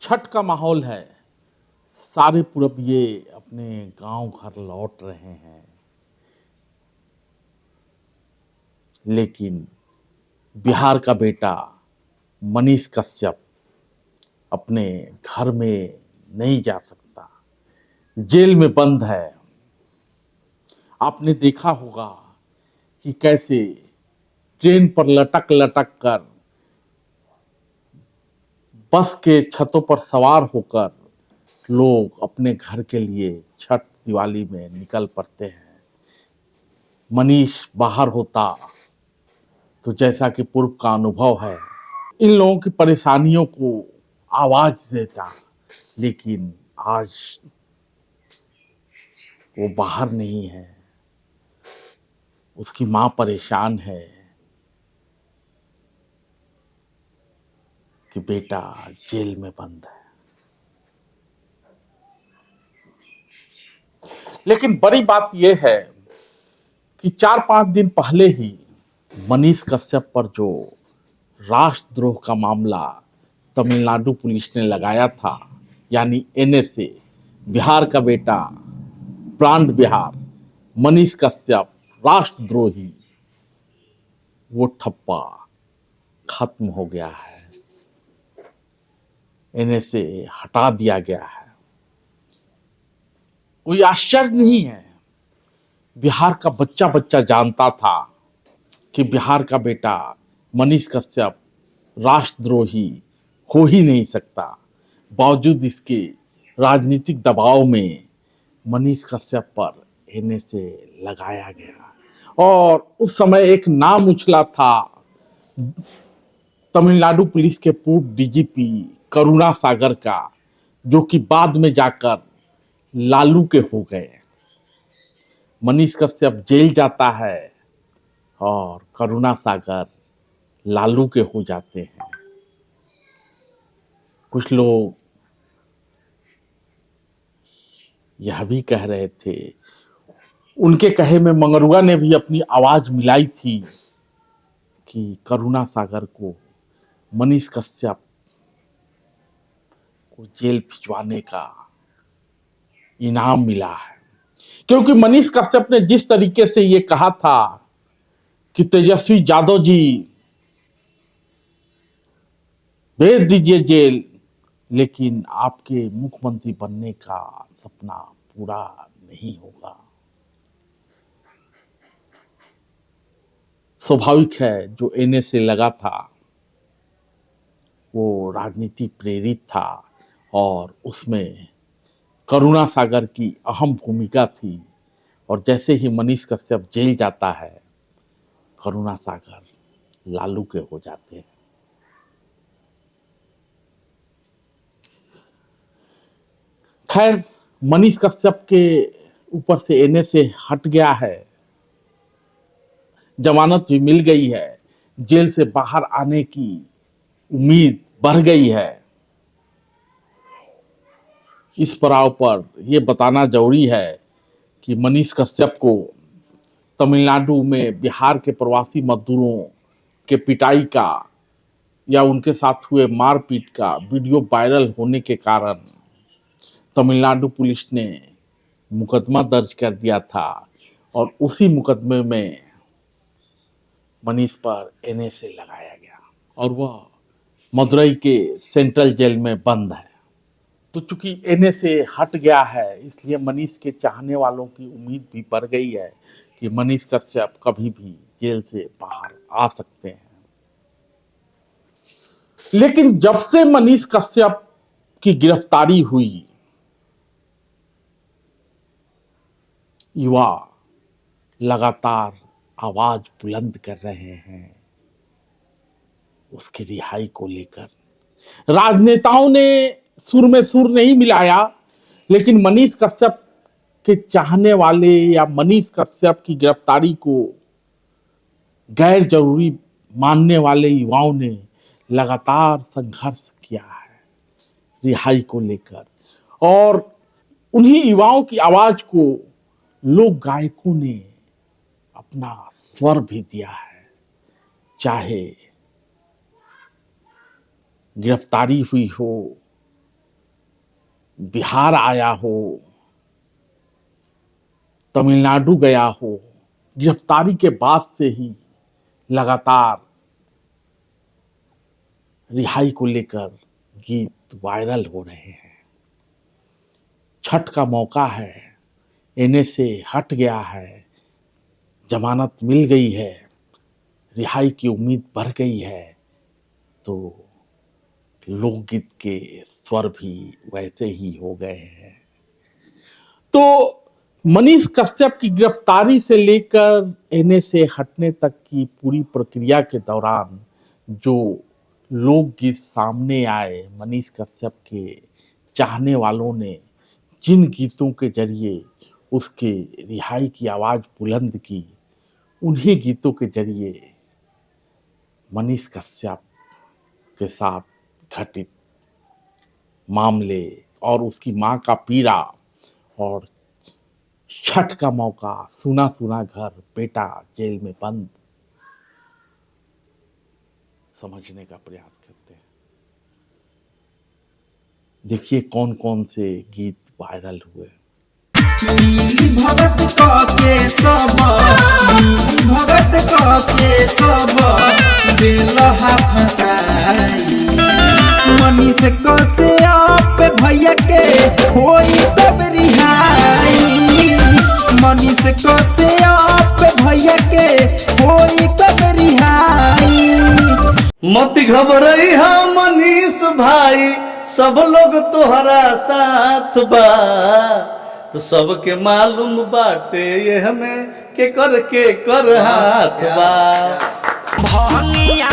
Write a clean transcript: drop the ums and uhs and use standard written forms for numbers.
छठ का माहौल है। सारे पूरबिये अपने गांव घर लौट रहे हैं, लेकिन बिहार का बेटा मनीष कश्यप अपने घर में नहीं जा सकता, जेल में बंद है। आपने देखा होगा कि कैसे ट्रेन पर लटक लटक कर, बस के छतों पर सवार होकर लोग अपने घर के लिए छठ दिवाली में निकल पड़ते हैं। मनीष बाहर होता तो जैसा कि पूर्व का अनुभव है, इन लोगों की परेशानियों को आवाज देता, लेकिन आज वो बाहर नहीं है। उसकी मां परेशान है कि बेटा जेल में बंद है। लेकिन बड़ी बात यह है कि 4-5 दिन पहले ही मनीष कश्यप पर जो राष्ट्रद्रोह का मामला तमिलनाडु पुलिस ने लगाया था, यानी एनएसए, बिहार का बेटा ब्रांड बिहार मनीष कश्यप राष्ट्रद्रोही, वो ठप्पा खत्म हो गया है। एनएसए हटा दिया गया है। कोई आश्चर्य नहीं है, बिहार का बच्चा बच्चा जानता था कि बिहार का बेटा मनीष कश्यप राष्ट्रद्रोही हो ही नहीं सकता। बावजूद इसके राजनीतिक दबाव में मनीष कश्यप पर एनएसए लगाया गया, और उस समय एक नाम उछला था तमिलनाडु पुलिस के पूर्व डीजीपी करुणा सागर का, जो कि बाद में जाकर लालू के हो गए। मनीष कश्यप जेल जाता है और करुणा सागर लालू के हो जाते हैं। कुछ लोग यह भी कह रहे थे, उनके कहे में मंगरुआ ने भी अपनी आवाज मिलाई थी कि करुणा सागर को मनीष कश्यप को जेल भिजवाने का इनाम मिला है, क्योंकि मनीष कश्यप ने जिस तरीके से ये कहा था कि तेजस्वी यादव जी भेज दीजिए जेल, लेकिन आपके मुख्यमंत्री बनने का सपना पूरा नहीं होगा। स्वाभाविक है, जो एनएसए लगा था वो राजनीति प्रेरित था और उसमें करुणा सागर की अहम भूमिका थी। और जैसे ही मनीष कश्यप जेल जाता है, करुणा सागर लालू के हो जाते हैं। खैर, मनीष कश्यप के ऊपर से एनएसए हट गया है, जमानत भी मिल गई है, जेल से बाहर आने की उम्मीद बढ़ गई है। इस पड़ाव पर यह बताना जरूरी है कि मनीष कश्यप को तमिलनाडु में बिहार के प्रवासी मजदूरों के पिटाई का या उनके साथ हुए मारपीट का वीडियो वायरल होने के कारण तमिलनाडु पुलिस ने मुकदमा दर्ज कर दिया था, और उसी मुकदमे में मनीष पर एनएसए लगाया गया और वह मदुरई के सेंट्रल जेल में बंद है। तो चूंकि एनएसए हट गया है, इसलिए मनीष के चाहने वालों की उम्मीद भी बढ़ गई है कि मनीष कश्यप कभी भी जेल से बाहर आ सकते हैं। लेकिन जब से मनीष कश्यप की गिरफ्तारी हुई, युवा लगातार आवाज बुलंद कर रहे हैं उसकी रिहाई को लेकर। राजनेताओं ने सुर में सुर नहीं मिलाया, लेकिन मनीष कश्यप के चाहने वाले या मनीष कश्यप की गिरफ्तारी को गैर जरूरी मानने वाले युवाओं ने लगातार संघर्ष किया है रिहाई को लेकर, और उन्हीं युवाओं की आवाज को लोक गायकों ने अपना स्वर भी दिया है। चाहे गिरफ्तारी हुई हो बिहार आया हो, तमिलनाडु गया हो, गिरफ्तारी के बाद से ही लगातार रिहाई को लेकर गीत वायरल हो रहे हैं। छठ का मौका है, एनए से हट गया है, जमानत मिल गई है, रिहाई की उम्मीद बढ़ गई है, तो लोकगीत के स्वर भी वैसे ही हो गए हैं। तो मनीष कश्यप की गिरफ्तारी से लेकर एनए से हटने तक की पूरी प्रक्रिया के दौरान जो लोकगीत सामने आए, मनीष कश्यप के चाहने वालों ने जिन गीतों के जरिए उसके रिहाई की आवाज बुलंद की, उन्हीं गीतों के जरिए मनीष कश्यप के साथ घटित मामले और उसकी मां का पीड़ा और छठ का मौका, सुना सुना घर, बेटा जेल में बंद, समझने का प्रयास करते हैं। देखिए कौन कौन से गीत वायरल हुए। मिली भगत के सब, मिली भगत के सब दिलहा फसाई। मनीष कश्यप भैया के होई तब रिहाई। मनीष कश्यप भैया के होई तब रिहाई। मत घबरइहा मनीष भाई, सब लोग तोहरा साथ बा। तो सबके मालूम बाटे ये हमें के कर हाथ बा। भनिया